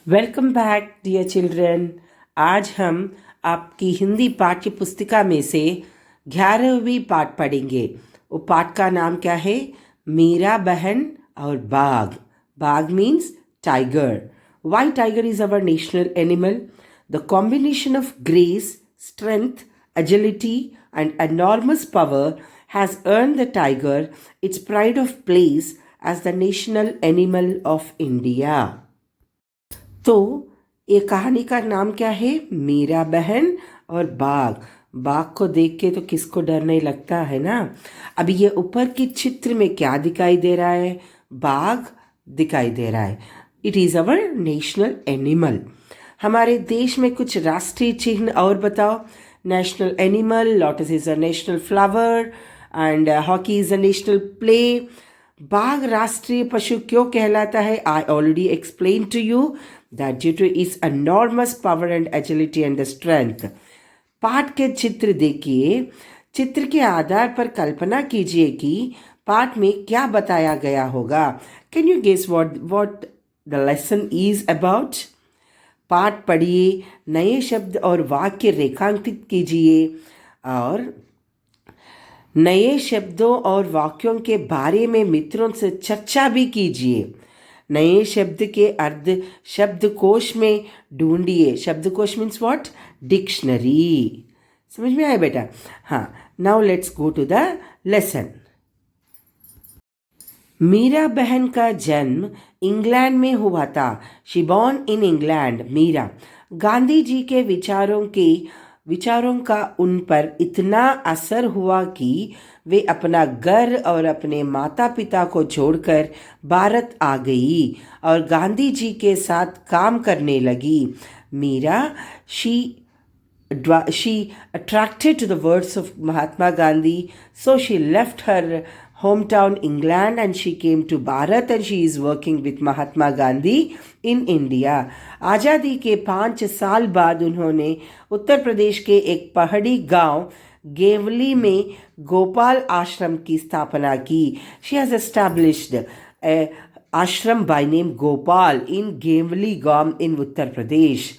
Welcome back dear children. आज हम आपकी हिंदी पाठ्य पुस्तिका में से 11वीं पाठ पढ़ेंगे। वो पाठ का नाम क्या है? मीरा बहन और बाघ। बाघ means tiger. Why tiger is our national animal? The combination of grace, strength, agility and enormous power has earned the tiger its pride of place as the national animal of India. तो ये कहानी का नाम क्या है? मीरा बहन और बाघ। बाघ को देख के तो किसको डर नहीं लगता है ना। अभी ये ऊपर की चित्र में क्या दिखाई दे रहा है? बाघ दिखाई दे रहा है। It is our national animal. हमारे देश में कुछ राष्ट्रीय चिन्ह और बताओ। National animal, lotus is a national flower and hockey is a national play. बाघ राष्ट्रीय पशु क्यों कहलाता है? I already explain to you that due to its enormous power and agility and the strength. पाठ के चित्र देखिए। चित्र के आधार पर कल्पना कीजिए कि पाठ में क्या बताया गया होगा। Can you guess what the lesson is about? पाठ पढ़िए, नए शब्द और वाक्य रेखांकित कीजिए और नए शब्दों और वाक्यों के बारे में मित्रों से चर्चा भी कीजिए। नए शब्द के अर्थ शब्दकोश में ढूंढिए। शब्दकोश मीन्स व्हाट? डिक्शनरी। समझ में आया बेटा? हाँ, now let's go to the lesson. Meera बहन का जन्म इंग्लैंड में हुआ था। She born in England. Meera Gandhi ji के विचारों का उन पर इतना असर हुआ कि वे अपना घर और अपने माता पिता को छोड़कर भारत आ गई और गांधी जी के साथ काम करने लगी। Meera she attracted to the words of Mahatma Gandhi, so she left her hometown England and she came to Bharat and she is working with Mahatma Gandhi in India. आज़ादी के 5 साल बाद उन्होंने उत्तर प्रदेश के एक पहाड़ी गांव गेवली में गोपाल आश्रम की स्थापना की। She has established a ashram by name Gopal in गेवली गांव in उत्तर प्रदेश।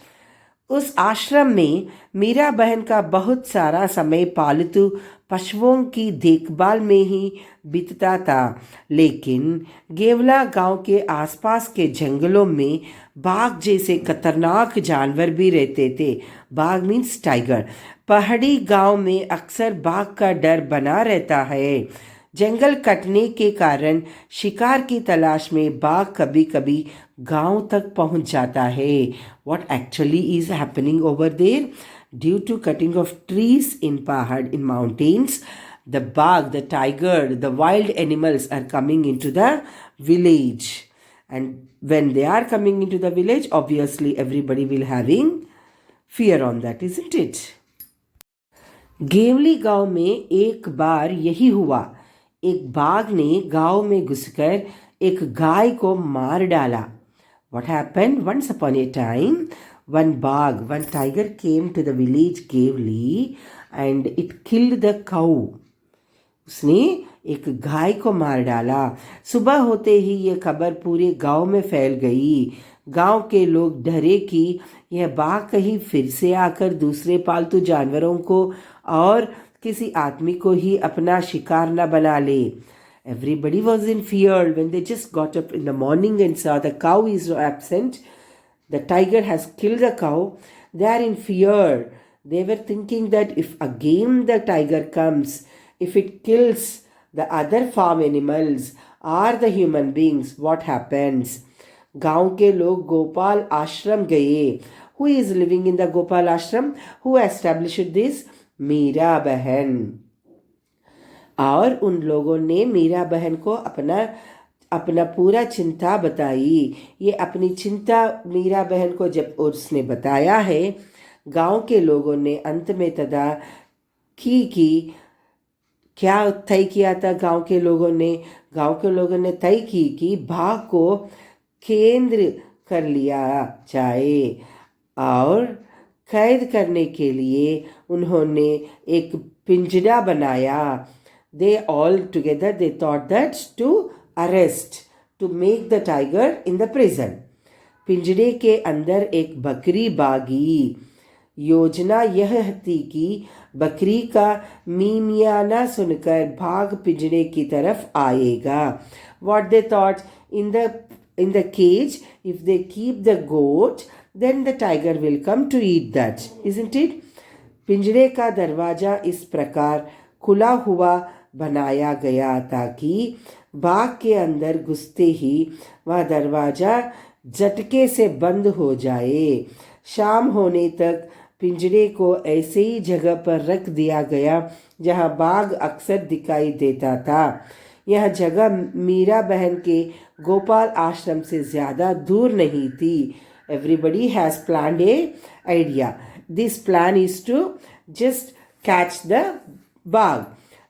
उस आश्रम में मीरा बहन का बहुत सारा समय पालतू पशुओं की देखभाल में ही बीतता था। लेकिन गेवला गांव के आसपास के जंगलों में बाघ जैसे खतरनाक जानवर भी रहते थे। बाघ मीन्स टाइगर। पहाड़ी गांव में अक्सर बाघ का डर बना रहता है। जंगल कटने के कारण शिकार की तलाश में बाघ कभी कभी गांव तक पहुंच जाता है। What actually is happening over there? Due to cutting of trees in mountains, the bagh, the tiger, the wild animals are coming into the village. And when they are coming into the village, obviously everybody will having fear on that, isn't it? गेवली गांव में एक बार यही हुआ। एक बाघ ने गांव में घुसकर एक गाय को मार डाला। What happened? Once upon a time, one tiger came to the village Gavli and it killed the cow. उसने एक गाय को मार डाला। सुबह होते ही ये खबर पूरे गांव में फैल गई। गांव के लोग डरे कि यह बाघ कहीं फिर से आकर दूसरे पालतू जानवरों को और किसी आदमी को ही अपना शिकार न बना ले। Everybody was in fear when they just got up in the morning and saw the cow is absent. The tiger has killed the cow. They are in fear. They were thinking that if again the tiger comes, if it kills the other farm animals or the human beings, what happens? गांव के लोग गोपाल आश्रम गए। Who is living in the Gopal ashram? Who established this? Meera बहन। और उन लोगों ने मीरा बहन को अपना पूरा चिंता बताई। ये अपनी चिंता मीरा बहन को जब उसने बताया है, गांव के लोगों ने अंत में तदा की क्या तय किया था? गांव के लोगों ने तय की कि बाघ को केंद्र कर लिया जाए और कैद करने के लिए उन्होंने एक पिंजरा बनाया। They all together thought that to arrest, to make the tiger in the prison. पिंजरे के अंदर एक बकरी बागी। योजना यह थी कि बकरी का मीमियाना सुनकर बाघ पिंजरे की तरफ आएगा। What they thought, in the cage, if they keep the goat, then the tiger will come to eat that, isn't it? पिंजरे का दरवाजा इस प्रकार खुला हुआ बनाया गया ताकि बाघ के अंदर घुसते ही वह दरवाजा झटके से बंद हो जाए। शाम होने तक पिंजरे को ऐसे ही जगह पर रख दिया गया जहां बाघ अक्सर दिखाई देता था। यह जगह मीरा बहन के गोपाल आश्रम से ज़्यादा दूर नहीं थी। Everybody has planned a idea. This plan is to just catch the बाघ।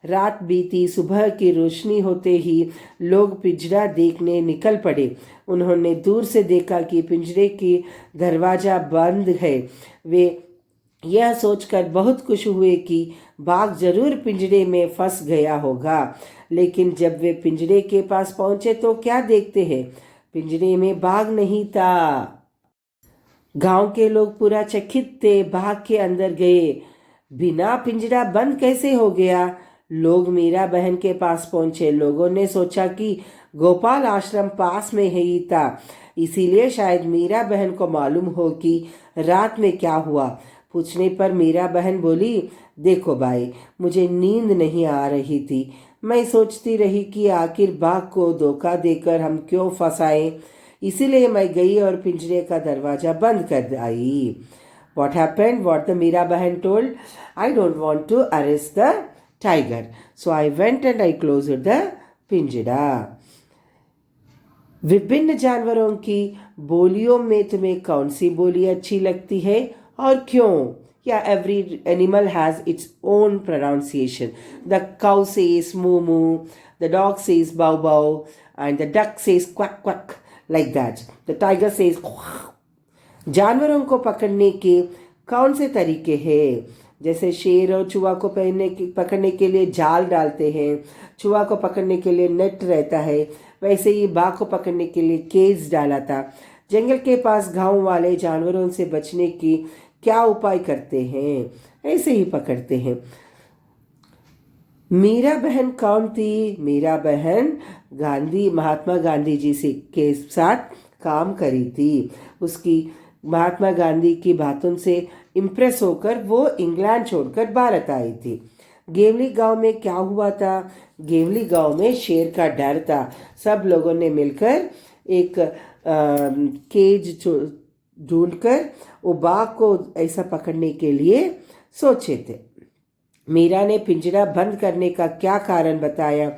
रात बीती, सुबह की रोशनी होते ही लोग पिंजरा देखने निकल पड़े। उन्होंने दूर से देखा कि पिंजरे की दरवाज़ा बंद है। वे यह सोचकर बहुत खुश हुए कि बाघ जरूर पिंजरे में फंस गया होगा। लेकिन जब वे पिंजरे के पास पहुंचे तो क्या देखते हैं, पिंजरे में बाघ नहीं था। गांव के लोग पूरा चकित थे। बाघ के अंदर गए, बिना पिंजरा बंद कैसे हो गया? लोग मीरा बहन के पास पहुंचे। लोगों ने सोचा कि गोपाल आश्रम पास में ही था, इसीलिए शायद मीरा बहन को मालूम हो कि रात में क्या हुआ। पूछने पर मीरा बहन बोली, देखो भाई, मुझे नींद नहीं आ रही थी। मैं सोचती रही कि आखिर बाघ को धोखा देकर हम क्यों फंसाएं, इसीलिए मैं गई और पिंजरे का दरवाजा बंद कर आई। What happened? What the Meera बहन told? I don't want to arrest the tiger, so I went and I closed the पिंजरा। विभिन्न जानवरों की बोलियों में तुम्हें कौन सी बोली अच्छी लगती है और क्यों? Yeah, every animal has its own pronunciation. The cow says moo moo, the dog says bow bow, and the duck says quack quack, like that. The tiger says quack. जानवरों को पकड़ने के कौन से तरीके हैं? जैसे शेर और चूहा को पकड़ने के लिए जाल डालते हैं, चूहा को पकड़ने के लिए नेट रहता है, वैसे ही बाघ को पकड़ने के लिए केज डाला था। जंगल के पास गांव वाले जानवरों से बचने की क्या उपाय करते हैं, ऐसे ही पकड़ते हैं। मीरा बहन कौन थी? मीरा बहन महात्मा गांधी जी से के साथ काम करी थी। उसकी महात्मा गांधी की बातों से इम्प्रेस होकर वो इंग्लैंड छोड़कर भारत आई थी। गेवली गांव में क्या हुआ था? गेवली गांव में शेर का डर था। सब लोगों ने मिलकर एक केज ढूंढकर वो बाघ को ऐसा पकड़ने के लिए सोचे थे। मीरा ने पिंजरा बंद करने का क्या कारण बताया?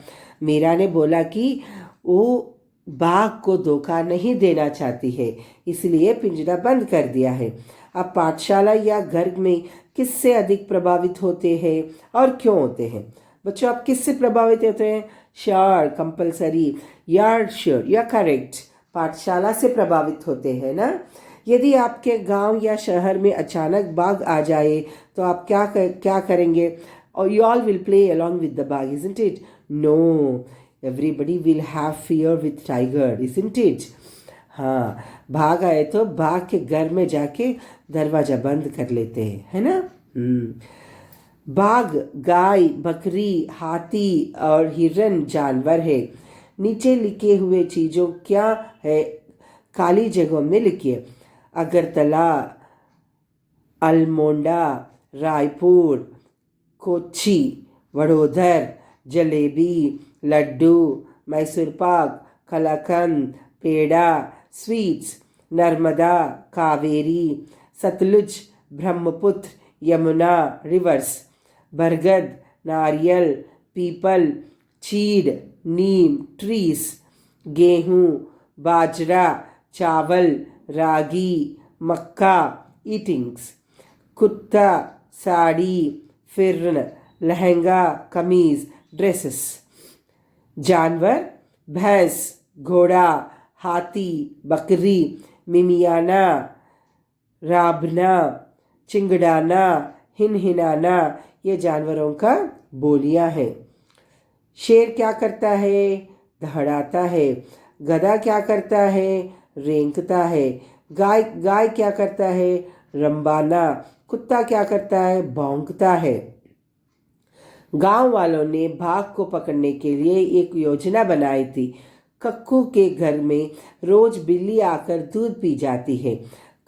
मीरा ने बोला कि वो बाघ को धोखा नहीं देना चाहती है, इसलिए पिंजरा बंद कर दिया है। अब पाठशाला या घर में किससे अधिक प्रभावित होते हैं और क्यों होते हैं? बच्चों, आप किससे प्रभावित होते हैं? श्योर, कंपलसरी, यार श्योर, या करेक्ट, पाठशाला से प्रभावित होते हैं ना। यदि आपके गांव या शहर में अचानक बाघ आ जाए तो आप क्या करेंगे? और you all will play along with the bagh, isn't it? No, everybody will have fear with tiger, isn't it? हाँ, भाग आए तो बाघ के घर में जाके दरवाजा बंद कर लेते हैं, है ना। बाघ, गाय, बकरी, हाथी और हिरन जानवर है। नीचे लिखे हुए चीज़ों क्या है काली जगहों में लिखिए। अगरतला, अल्मोड़ा, रायपुर, कोच्चि, वडोदर, जलेबी, लड्डू, मैसूर पाक, कलाकंद, पेड़ा, स्वीट्स, नर्मदा, कावेरी, सतलुज, ब्रह्मपुत्र, यमुना रिवर्स, बरगद, नारियल, पीपल, चीड़, नीम ट्रीज, गेहूँ, बाजरा, चावल, रागी, मक्का, ईटिंग्स, कुर्ता, साड़ी, फिरन, लहंगा, कमीज, ड्रेसेस। जानवर, भैंस, घोड़ा, हाथी, बकरी, मिमियाना, राबना, चिंगड़ाना, हिनहिनाना, ये जानवरों का बोलियां हैं। शेर क्या करता है? दहड़ाता है। गधा क्या करता है? रेंगता है। गाय गाय क्या करता है? रंबाना। कुत्ता क्या करता है? भौंकता है। गांव वालों ने बाघ को पकड़ने के लिए एक योजना बनाई थी। कक्कू के घर में रोज बिल्ली आकर दूध पी जाती है।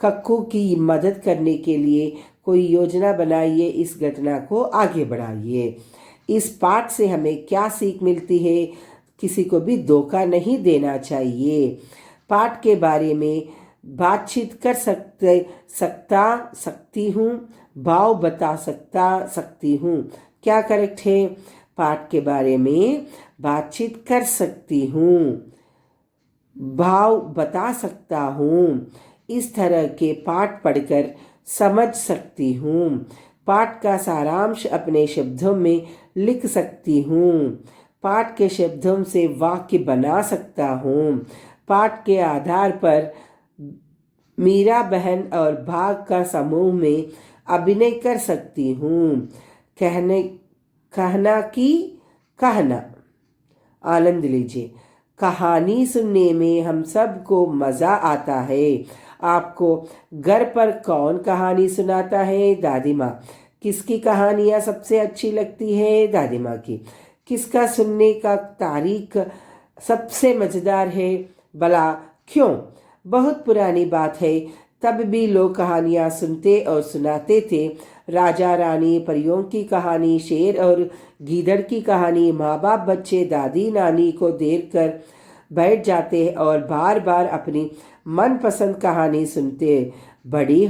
कक्कू की मदद करने के लिए कोई योजना बनाइए, इस घटना को आगे बढ़ाइए। इस पाठ से हमें क्या सीख मिलती है? किसी को भी धोखा नहीं देना चाहिए। पाठ के बारे में बातचीत कर सकती हूँ, भाव बता सकती हूँ। क्या करेक्ट है? पाठ के बारे में बातचीत कर सकती हूँ, भाव बता सकता हूँ। इस तरह के पाठ पढ़कर समझ सकती हूँ। पाठ का सारांश अपने शब्दों में लिख सकती हूँ। पाठ के शब्दों से वाक्य बना सकता हूँ। पाठ के आधार पर मीरा बहन और भाग का समूह में अभिनय कर सकती हूँ। कहना आनंद लीजिए। कहानी सुनने में हम सबको मज़ा आता है। आपको घर पर कौन कहानी सुनाता है? दादी माँ। किसकी कहानियाँ सबसे अच्छी लगती है? दादी माँ की। किसका सुनने का तारीख सबसे मज़ेदार है? भला क्यों? बहुत पुरानी बात है, तब भी लोग कहानियाँ सुनते और सुनाते थे। राजा रानी, परियों की कहानी, शेर और गीदड़ की कहानी। माँ बाप बच्चे दादी नानी को देख कर बैठ जाते और बार बार अपनी मनपसंद कहानी सुनते। बड़े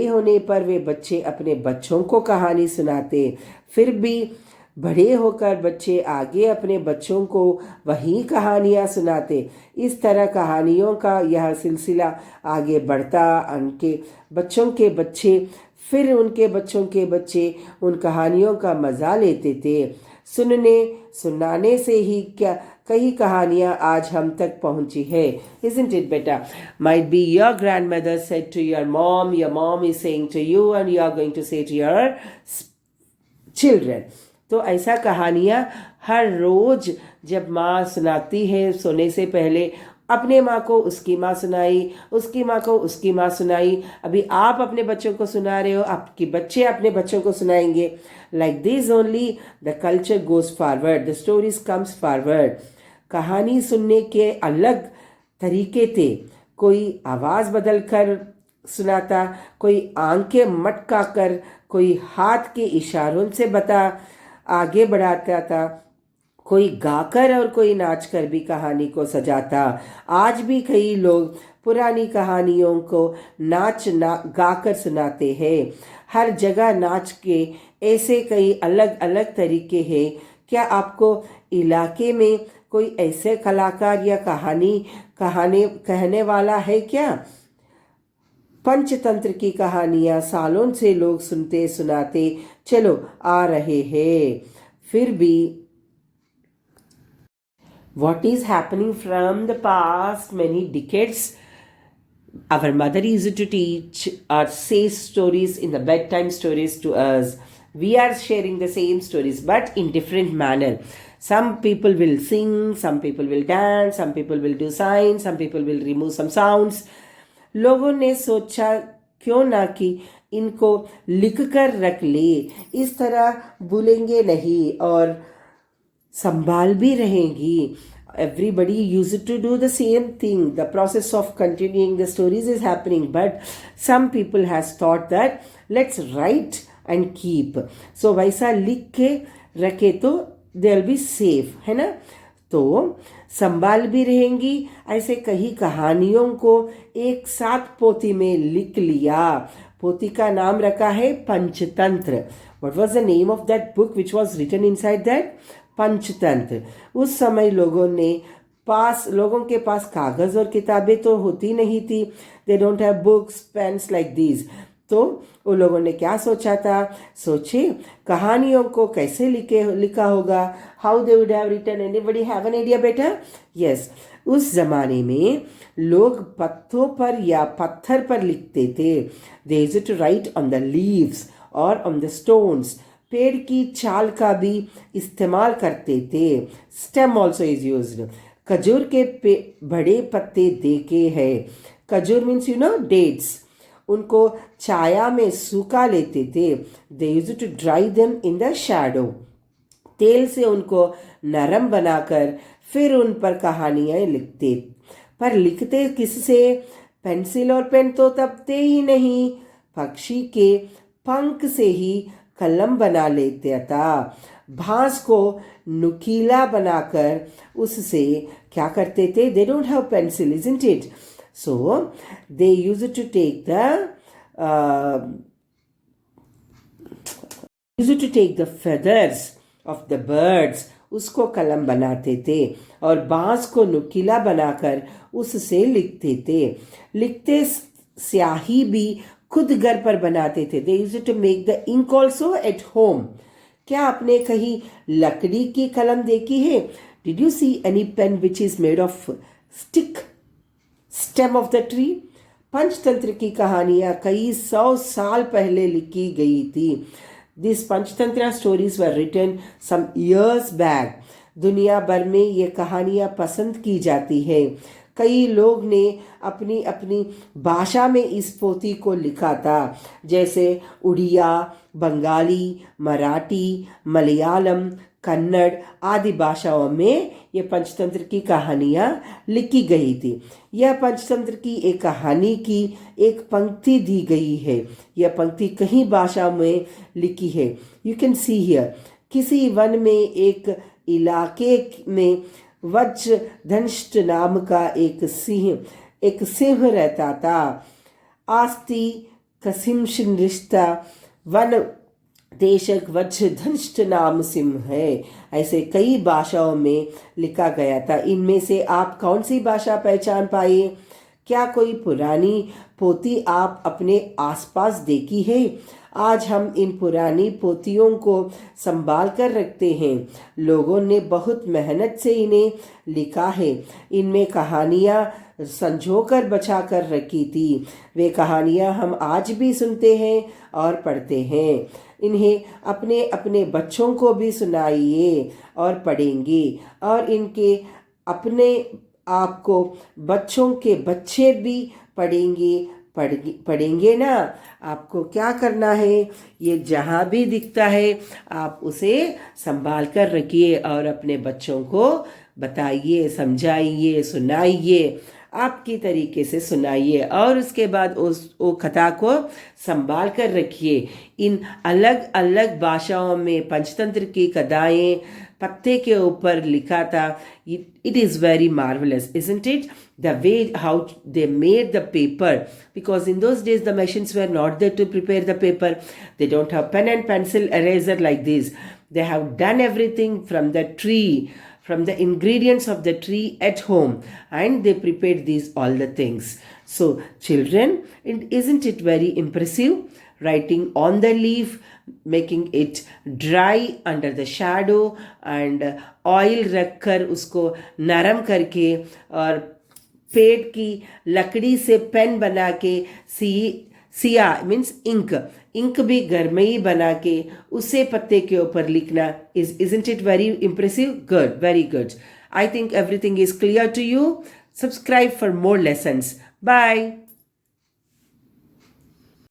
होने पर वे बच्चे अपने बच्चों को कहानी सुनाते। फिर भी बड़े होकर बच्चे आगे अपने बच्चों को वही कहानियाँ सुनाते। इस तरह कहानियों का यह सिलसिला आगे बढ़ता। उनके बच्चों के बच्चे, फिर उनके बच्चों के बच्चे उन कहानियों का मज़ा लेते थे। सुनाने से ही क्या कई कहानियाँ आज हम तक पहुँची है। Isn't it बेटा? Might be your grandmother said to your mom is saying to you, and you are going to say to your children. तो ऐसा कहानियाँ हर रोज जब माँ सुनाती है सोने से पहले, अपने माँ को उसकी माँ सुनाई, उसकी माँ को उसकी माँ सुनाई, अभी आप अपने बच्चों को सुना रहे हो, आपके बच्चे अपने बच्चों को सुनाएंगे। Like this only the culture goes forward, the stories comes forward. कहानी सुनने के अलग तरीके थे। कोई आवाज़ बदल कर सुनाता, कोई आंखें मटका कर, कोई हाथ के इशारों से आगे बढ़ाता था, कोई गाकर और कोई नाचकर भी कहानी को सजाता। आज भी कई लोग पुरानी कहानियों को गाकर सुनाते हैं। हर जगह नाच के ऐसे कई अलग अलग तरीके हैं। क्या आपको इलाके में कोई ऐसे कलाकार या कहानी कहने वाला है क्या? पंचतंत्र की कहानियाँ सालों से लोग सुनते सुनाते चलो आ रहे हैं। फिर भी what is happening from the past many decades, our mother used to teach or say stories in the bedtime stories to us. We are sharing the same stories but in different manner. Some people will sing, some people will dance, some people will do signs, some people will remove some sounds. लोगों ने सोचा क्यों ना कि इनको लिख कर रख ले, इस तरह भूलेंगे नहीं और संभाल भी रहेंगी। Everybody used to do the same thing. The process of continuing the stories is happening, but some people has thought that let's write and keep. So वैसा लिख के रखे तो they'll be safe, है ना? तो संभाल भी रहेंगी। ऐसे कई कहानियों को एक साथ पोथी में लिख लिया। पोथी का नाम रखा है Panchatantra. What was the name of that book which was written inside that? Panchatantra. उस समय लोगों के पास कागज और किताबें तो होती नहीं थी। They don't have books, pens like these. तो उन लोगों ने क्या सोचा था? सोचे कहानियों को कैसे लिखा होगा। How they would have written? Anybody have an idea बेटा? यस, उस जमाने में लोग पत्तों पर या पत्थर पर लिखते थे। They used to write on the leaves और ऑन द स्टोन्स। पेड़ की छाल का भी इस्तेमाल करते थे। Stem also is used. खजूर के बड़े पत्ते देखे हैं। खजूर मीन्स डेट्स। उनको छाया में सूखा लेते थे। They used to dry them in the shadow. तेल से उनको नरम बनाकर फिर उन पर कहानियाँ लिखते। पर लिखते किससे? पेंसिल और पेन तो तब थे ही नहीं। पक्षी के पंख से ही कलम बना लेता था। घास को नुकीला बनाकर उससे क्या करते थे? They don't have pencil, isn't it? So they used to take the feathers of the birds, उसको कलम बनाते थे और बांस को नुकीला बनाकर उससे लिखते थे। लिखते स्याही भी खुद घर पर बनाते थे। They used to make the ink also at home. क्या आपने कहीं लकड़ी की कलम देखी है? Did you see any pen which is made of stick stem of the tree? Panchatantra की कहानियां कई 100 साल पहले लिखी गई थी। These Panchtantra stories were written some years back. दुनिया भर में ये कहानियाँ पसंद की जाती है। कई लोग ने अपनी अपनी भाषा में इस पोथी को लिखा था, जैसे उड़िया, बंगाली, मराठी, मलयालम, कन्नड़ आदि भाषाओं में ये पंचतंत्र की कहानियाँ लिखी गई थी। यह पंचतंत्र की एक कहानी की एक पंक्ति दी गई है। यह पंक्ति कई भाषा में लिखी है। You can see here. किसी वन में एक इलाके में वज्रधनिष्ठ नाम का एक सिंह रहता था। आस्ती कसिमशिष्टा वन देशक वज्रधनिष्ठ नाम सिंह है। ऐसे कई भाषाओं में लिखा गया था। इनमें से आप कौन सी भाषा पहचान पाए? क्या कोई पुरानी पोथी आप अपने आसपास देखी है? आज हम इन पुरानी पोथियों को संभाल कर रखते हैं। लोगों ने बहुत मेहनत से इन्हें लिखा है। इनमें कहानियाँ संजो कर बचा कर रखी थी। वे कहानियाँ हम आज भी सुनते हैं और पढ़ते हैं। इन्हें अपने अपने बच्चों को भी सुनाइए और पढ़ेंगे, और इनके अपने आप को बच्चों के बच्चे भी पढ़ेंगे ना। आपको क्या करना है? ये जहाँ भी दिखता है आप उसे संभाल कर रखिए और अपने बच्चों को बताइए, समझाइए, सुनाइए, आपकी तरीके से सुनाइए, और उसके बाद वो कथा को संभाल कर रखिए। इन अलग अलग भाषाओं में पंचतंत्र की कथाएं पत्ते के ऊपर लिखा था। It is very marvelous, isn't it? The way how they made the paper, because in those days the machines were not there to prepare the paper. They don't have pen and pencil eraser like this. They have done everything from the tree, from the ingredients of the tree at home, and they prepared these all the things. So children, isn't it very impressive? Writing on the leaf, making it dry under the shadow, and oil रखकर उसको नरम करके, और पेड़ की लकड़ी से pen बना के, सिया मीन्स इंक भी घर में ही बना के उसे पत्ते के ऊपर लिखना। isn't it very impressive? Good, very good. I think everything is clear to you. Subscribe for more lessons. Bye.